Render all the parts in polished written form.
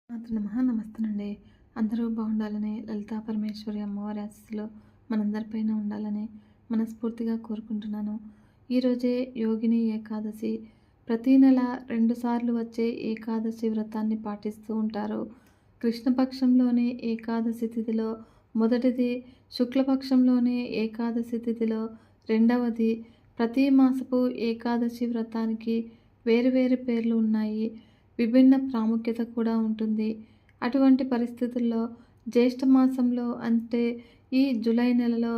నమస్తేనండి. అందరూ బాగుండాలని, లలితా పరమేశ్వరి అమ్మవారి ఆశీస్సులు మనందరిపైన ఉండాలని మనస్ఫూర్తిగా కోరుకుంటున్నాను. ఈరోజే యోగిని ఏకాదశి. ప్రతి నెల 2 సార్లు వచ్చే ఏకాదశి వ్రతాన్ని పాటిస్తూ ఉంటారు. కృష్ణపక్షంలోని ఏకాదశి తిథిలో మొదటిది, శుక్లపక్షంలోని ఏకాదశి తిథిలో రెండవది. ప్రతి మాసపు ఏకాదశి వ్రతానికి వేరు వేరు పేర్లు ఉన్నాయి. విభిన్న ప్రాముఖ్యత కూడా ఉంటుంది. అటువంటి పరిస్థితుల్లో జ్యేష్ఠ మాసంలో అంటే ఈ జూలై నెలలో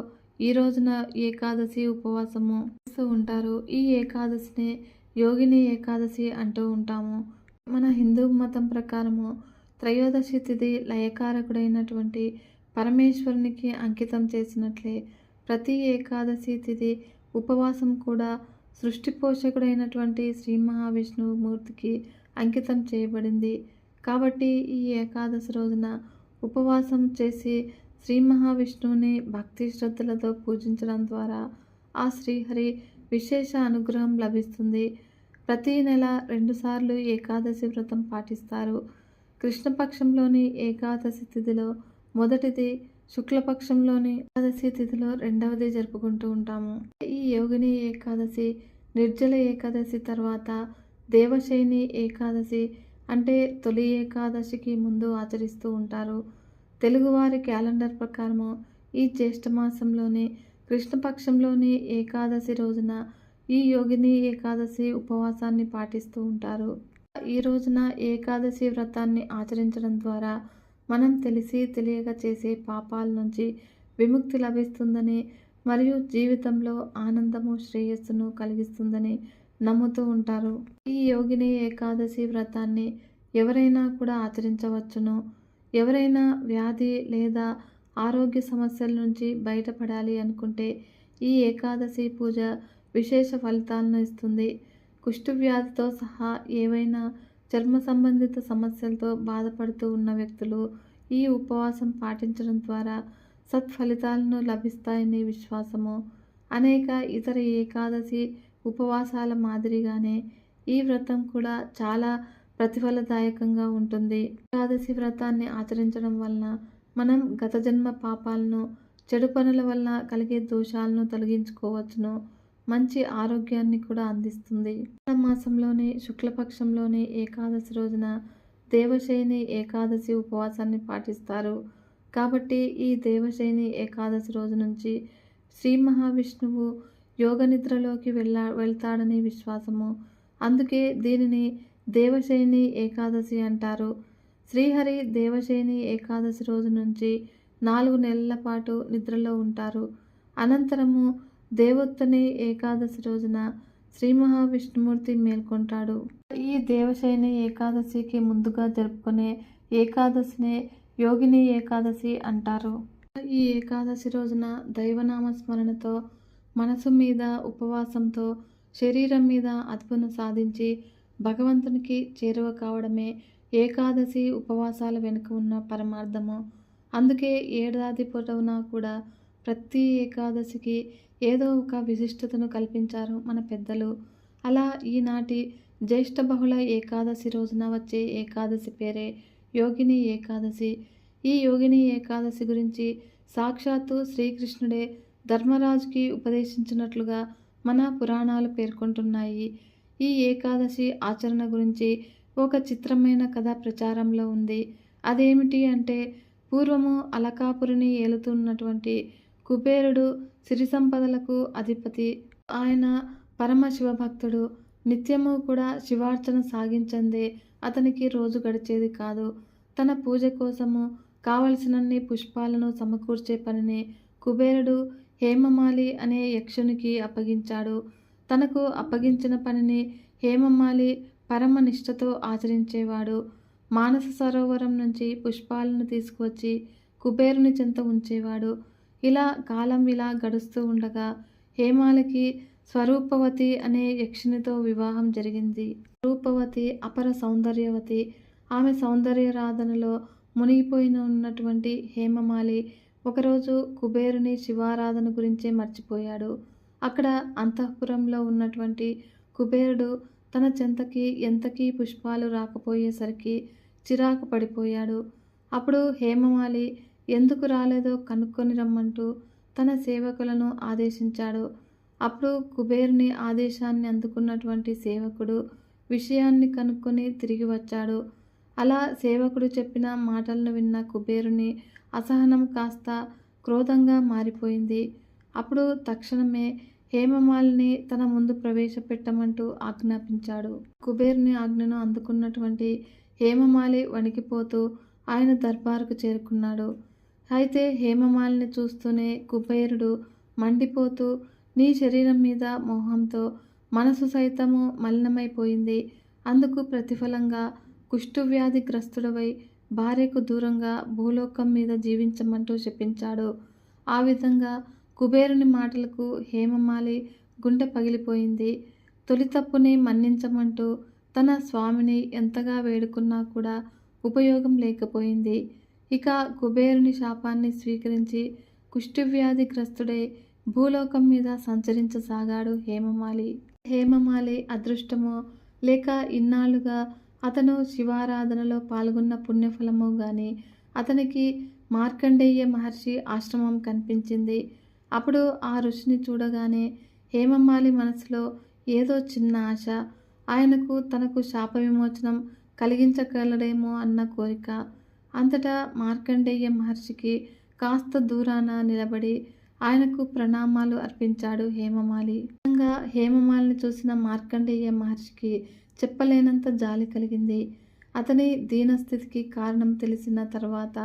ఈ రోజున ఏకాదశి ఉపవాసము చేస్తూ ఉంటారు. ఈ ఏకాదశిని యోగిని ఏకాదశి అంటూ ఉంటాము. మన హిందూ మతం ప్రకారము త్రయోదశి తిథి లయకారకుడైనటువంటి పరమేశ్వరునికి అంకితం చేసినట్లే ప్రతి ఏకాదశి తిథి ఉపవాసం కూడా సృష్టి పోషకుడైనటువంటి శ్రీ మహావిష్ణుమూర్తికి అంకితం చేయబడింది. కాబట్టి ఈ ఏకాదశి రోజున ఉపవాసం చేసి శ్రీ మహావిష్ణువుని భక్తి శ్రద్ధలతో పూజించడం ద్వారా ఆ శ్రీహరి విశేష అనుగ్రహం లభిస్తుంది. ప్రతి నెల 2 సార్లు ఏకాదశి వ్రతం పాటిస్తారు. కృష్ణపక్షంలోని ఏకాదశి తిథిలో మొదటిది, శుక్లపక్షంలోని ఏకాదశి తిథిలో రెండవది జరుపుకుంటూ ఉంటాము. ఈ యోగిని ఏకాదశి నిర్జల ఏకాదశి తర్వాత దేవశయని ఏకాదశి అంటే తొలి ఏకాదశికి ముందు ఆచరిస్తూ ఉంటారు. తెలుగువారి క్యాలెండర్ ప్రకారము ఈ జ్యేష్ఠ మాసంలోని కృష్ణపక్షంలోని ఏకాదశి రోజున ఈ యోగిని ఏకాదశి ఉపవాసాన్ని పాటిస్తూ ఉంటారు. ఈ రోజున ఏకాదశి వ్రతాన్ని ఆచరించడం ద్వారా మనం తెలిసి తెలియక చేసే పాపాల నుంచి విముక్తి లభిస్తుందని మరియు జీవితంలో ఆనందము, శ్రేయస్సును కలిగిస్తుందని నమ్ముతూ ఉంటారు. ఈ యోగిని ఏకాదశి వ్రతాన్ని ఎవరైనా కూడా ఆచరించవచ్చును. ఎవరైనా వ్యాధి లేదా ఆరోగ్య సమస్యల నుంచి బయటపడాలి అనుకుంటే ఈ ఏకాదశి పూజ విశేష ఫలితాలను ఇస్తుంది. కుష్టు వ్యాధితో సహా ఏవైనా చర్మ సంబంధిత సమస్యలతో బాధపడుతూ ఉన్న వ్యక్తులు ఈ ఉపవాసం పాటించడం ద్వారా సత్ఫలితాలను లభిస్తాయని విశ్వాసము. అనేక ఇతర ఏకాదశి ఉపవాసాల మాదిరిగానే ఈ వ్రతం కూడా చాలా ప్రతిఫలదాయకంగా ఉంటుంది. ఏకాదశి వ్రతాన్ని ఆచరించడం వలన మనం గత జన్మ పాపాలను, చెడు పనుల వలన కలిగే దోషాలను తొలగించుకోవచ్చును. మంచి ఆరోగ్యాన్ని కూడా అందిస్తుంది. మాసంలోని శుక్లపక్షంలోని ఏకాదశి రోజున దేవశయని ఏకాదశి ఉపవాసాన్ని పాటిస్తారు. కాబట్టి ఈ దేవశయని ఏకాదశి రోజు నుంచి శ్రీ మహావిష్ణువు యోగ నిద్రలోకి వెళ్తాడని విశ్వాసము. అందుకే దీనిని దేవశయని ఏకాదశి అంటారు. శ్రీహరి దేవశయని ఏకాదశి రోజు నుంచి 4 నెలల పాటు నిద్రలో ఉంటారు. అనంతరము దేవోత్తని ఏకాదశి రోజున శ్రీ మహావిష్ణుమూర్తి మేల్కొంటాడు. ఈ దేవశయని ఏకాదశికి ముందుగా జరుపుకునే ఏకాదశినే యోగిని ఏకాదశి అంటారు. ఈ ఏకాదశి రోజున దైవనామ స్మరణతో, మనసు మీద ఉపవాసంతో, శరీరం మీద అదుపును సాధించి భగవంతునికి చేరువ కావడమే ఏకాదశి ఉపవాసాల వెనుక ఉన్న పరమార్థము. అందుకే ఏడాది పొడవునా కూడా ప్రతి ఏకాదశికి ఏదో ఒక విశిష్టతను కల్పించారు మన పెద్దలు. అలా ఈనాటి జ్యేష్ఠ బహుళ ఏకాదశి రోజున వచ్చే ఏకాదశి పేరే యోగిని ఏకాదశి. ఈ యోగిని ఏకాదశి గురించి సాక్షాత్తు శ్రీకృష్ణుడే ధర్మరాజుకి ఉపదేశించినట్లుగా మన పురాణాలు పేర్కొంటున్నాయి. ఈ ఏకాదశి ఆచరణ గురించి ఒక చిత్రమైన కథ ప్రచారంలో ఉంది. అదేమిటి అంటే, పూర్వము అలకాపురిని ఏలుతున్నటువంటి కుబేరుడు సిరి సంపదలకు అధిపతి. ఆయన పరమ శివభక్తుడు. నిత్యము కూడా శివార్చన సాగించందే అతనికి రోజు గడిచేది కాదు. తన పూజ కోసము కావలసినన్ని పుష్పాలను సమకూర్చే పనిని కుబేరుడు హేమమాలి అనే యక్షునికి అప్పగించాడు. తనకు అప్పగించిన పనిని హేమమాలి పరమ నిష్ఠతో ఆచరించేవాడు. మానస సరోవరం నుంచి పుష్పాలను తీసుకువచ్చి కుబేరుని చెంత ఉంచేవాడు. కాలం ఇలా గడుస్తూ ఉండగా హేమాలికి స్వరూపవతి అనే యక్షినితో వివాహం జరిగింది. స్వరూపవతి అపర సౌందర్యవతి. ఆమె సౌందర్యరాధనలో మునిగిపోయిన ఉన్నటువంటి హేమమాలి ఒకరోజు కుబేరుని శివారాధన గురించే మర్చిపోయాడు. అక్కడ అంతఃపురంలో ఉన్నటువంటి కుబేరుడు తన చెంతకి ఎంతకీ పుష్పాలు రాకపోయేసరికి చిరాకు పడిపోయాడు. అప్పుడు హేమమాలి ఎందుకు రాలేదో కనుక్కొని రమ్మంటూ తన సేవకులను ఆదేశించాడు. అప్పుడు కుబేరుని ఆదేశాన్ని అందుకున్నటువంటి సేవకుడు విషయాన్ని కనుక్కొని తిరిగి వచ్చాడు. అలా సేవకుడు చెప్పిన మాటలను విన్న కుబేరుని అసహనం కాస్త క్రోధంగా మారిపోయింది. అప్పుడు తక్షణమే హేమమాలిని తన ముందు ప్రవేశపెట్టమంటూ ఆజ్ఞాపించాడు. కుబేరుని ఆజ్ఞను అందుకున్నటువంటి హేమమాలి వణికిపోతూ ఆయన దర్బారుకు చేరుకున్నాడు. అయితే హేమమాలిని చూస్తూనే కుబేరుడు మండిపోతూ, నీ శరీరం మీద మోహంతో మనసు సైతము మలినమైపోయింది. అందుకు ప్రతిఫలంగా కుష్ఠవ్యాధిగ్రస్తుడవై భార్యకు దూరంగా భూలోకం మీద జీవించమంటూ శపించాడు. ఆ విధంగా కుబేరుని మాటలకు హేమమాలి గుండె పగిలిపోయింది. తొలి తప్పుని మన్నించమంటూ తన స్వామిని ఎంతగా వేడుకున్నా కూడా ఉపయోగం లేకపోయింది. ఇక కుబేరుని శాపాన్ని స్వీకరించి కుష్ఠవ్యాధిగ్రస్తుడై భూలోకం మీద సంచరించసాగాడు హేమమాలి. హేమమాలి అదృష్టమో లేక ఇన్నాళ్లుగా అతను శివారాధనలో పాల్గొన్న పుణ్యఫలమో గాని అతనికి మార్కండేయ మహర్షి ఆశ్రమం కనిపించింది. అప్పుడు ఆ ఋషిని చూడగానే హేమమాలి మనసులో ఏదో చిన్న ఆశ, ఆయనకు తనకు శాప విమోచనం కలిగించగలడేమో అన్న కోరిక. అంతటా మార్కండేయ మహర్షికి కాస్త దూరాన నిలబడి ఆయనకు ప్రణామాలు అర్పించాడు హేమమాలి. హేమమాలిని చూసిన మార్కండేయ మహర్షికి చెప్పలేనంత జాలి కలిగింది. అతని దీనస్థితికి కారణం తెలిసిన తర్వాత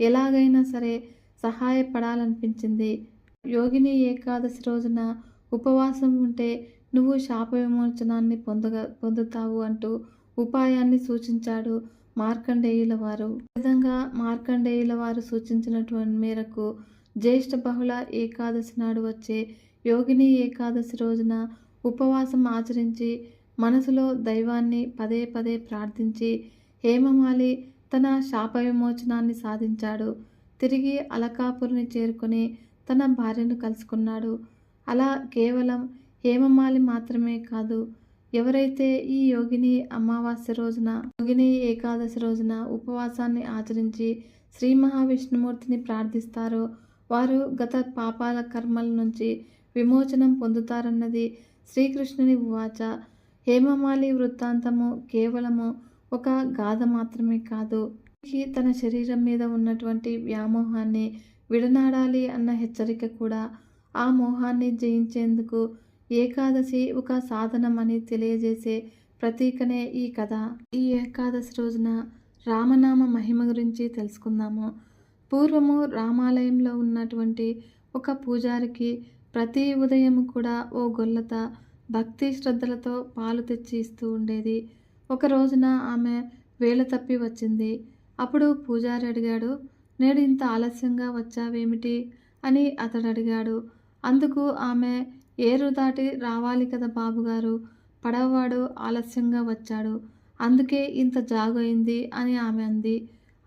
ఎలాగైనా సరే సహాయపడాలనిపించింది. యోగిని ఏకాదశి రోజున ఉపవాసం ఉంటే నువ్వు శాప విమోచనాన్ని పొందుతావు అంటూ ఉపాయాన్ని సూచించాడు మార్కండేయుల వారు. విధంగా మార్కండేయుల వారు సూచించినటువంటి మేరకు జ్యేష్ఠ బహుళ ఏకాదశి నాడు వచ్చే యోగిని ఏకాదశి రోజున ఉపవాసం ఆచరించి మనసులో దైవాన్ని పదే పదే ప్రార్థించి హేమమాలి తన శాప విమోచనాన్ని సాధించాడు. తిరిగి అలకాపురిని చేరుకొని తన భార్యను కలుసుకున్నాడు. అలా కేవలం హేమమాలి మాత్రమే కాదు, ఎవరైతే ఈ యోగిని అమావాస్య రోజున యోగిని ఏకాదశి రోజున ఉపవాసాన్ని ఆచరించి శ్రీ మహావిష్ణుమూర్తిని ప్రార్థిస్తారో వారు గత పాపాల కర్మల నుంచి విమోచనం పొందుతారన్నది శ్రీకృష్ణుని ఉవాచ. హేమమాలి వృత్తాంతము కేవలము ఒక గాథ మాత్రమే కాదు, తన శరీరం మీద ఉన్నటువంటి వ్యామోహాన్ని విడనాడాలి అన్న హెచ్చరిక కూడా. ఆ మోహాన్ని జయించేందుకు ఏకాదశి ఒక సాధనం అని తెలియజేసే ప్రతీకనే ఈ కథ. ఈ ఏకాదశి రోజున రామనామ మహిమ గురించి తెలుసుకుందాము. పూర్వము రామాలయంలో ఉన్నటువంటి ఒక పూజారికి ప్రతి ఉదయం కూడా ఓ గొల్లత భక్తి శ్రద్ధలతో పాలు తెచ్చి ఇస్తూ ఉండేది. ఒక రోజున ఆమె వేళ తప్పి వచ్చింది. అప్పుడు పూజారి అడిగాడు, నేడు ఇంత ఆలస్యంగా వచ్చావేమిటి అని అతడు అడిగాడు. అందుకు ఆమె, ఏరు దాటి రావాలి కదా బాబుగారు, పడవవాడు ఆలస్యంగా వచ్చాడు, అందుకే ఇంత జాగు అయింది అని ఆమె అంది.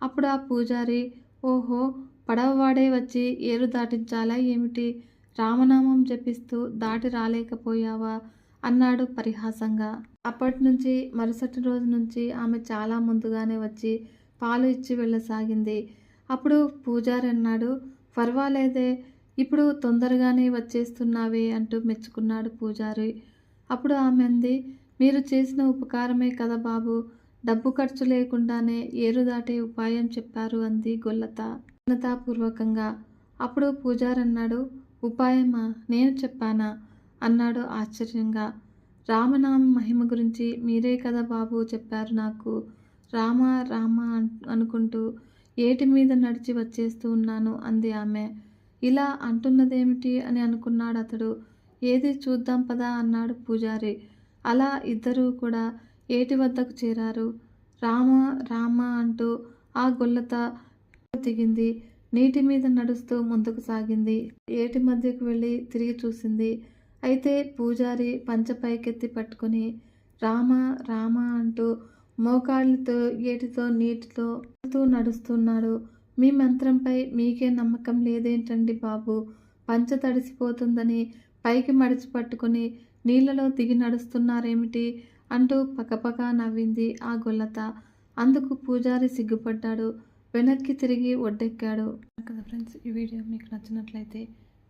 అప్పుడు ఆ పూజారి, ఓహో, పడవవాడే వచ్చి ఏరు దాటించాలా ఏమిటి, రామనామం జపిస్తూ దాటి రాలేకపోయావా అన్నాడు పరిహాసంగా. అప్పటి నుంచి మరుసటి రోజు నుంచి ఆమె చాలా ముందుగానే వచ్చి పాలు ఇచ్చి వెళ్ళసాగింది. అప్పుడు పూజారి అన్నాడు, పర్వాలేదే, ఇప్పుడు తొందరగానే వచ్చేస్తున్నావే అంటూ మెచ్చుకున్నాడు పూజారి. అప్పుడు ఆమె అంది, మీరు చేసిన ఉపకారమే కదా బాబు, డబ్బు ఖర్చు లేకుండానే ఏరు దాటే ఉపాయం చెప్పారు అంది గొల్లత పూర్వకంగా. అప్పుడు పూజారి అన్నాడు, ఉపాయమా, నేను చెప్పానా అన్నాడు ఆశ్చర్యంగా. రామనామ మహిమ గురించి మీరే కదా బాబు చెప్పారు నాకు. రామ రామ అనుకుంటూ ఏటి మీద నడిచి వచ్చేస్తూ ఉన్నాను అంది ఆమె. ఇలా అంటున్నదేమిటి అని అనుకున్నాడు అతడు. ఏది చూద్దాం పదా అన్నాడు పూజారి. అలా ఇద్దరూ కూడా ఏటి వద్దకు చేరారు. రామ రామ అంటూ ఆ గొల్లత దిగింది. నీటి మీద నడుస్తూ ముందుకు సాగింది. ఏటి మధ్యకు వెళ్ళి తిరిగి చూసింది. అయితే పూజారి పంచ పైకెత్తి పట్టుకొని రామ రామ అంటూ మోకాళ్ళతో ఏటితో నీటితో నడుస్తున్నాడు. మీ మంత్రంపై మీకే నమ్మకం లేదేంటండి బాబు, పంచ తడిసిపోతుందని పైకి మడిచి పట్టుకుని నీళ్లలో దిగి నడుస్తున్నారేమిటి అంటూ పకపక నవ్వింది ఆ గొల్లత. అందుకు పూజారి సిగ్గుపడ్డాడు. వెనక్కి తిరిగి ఒడ్డెక్కాడు. కదా ఫ్రెండ్స్, ఈ వీడియో మీకు నచ్చినట్లయితే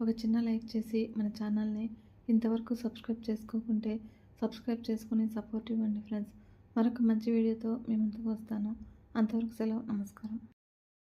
ఒక చిన్న లైక్ చేసి మన ఛానల్ని ఇంతవరకు సబ్స్క్రైబ్ చేసుకోకుంటే సబ్స్క్రైబ్ చేసుకుని సపోర్ట్ ఇవ్వండి ఫ్రెండ్స్. మరొక మంచి వీడియోతో మీ ముందుకు వస్తాను. అంతవరకు సెలవు. నమస్కారం.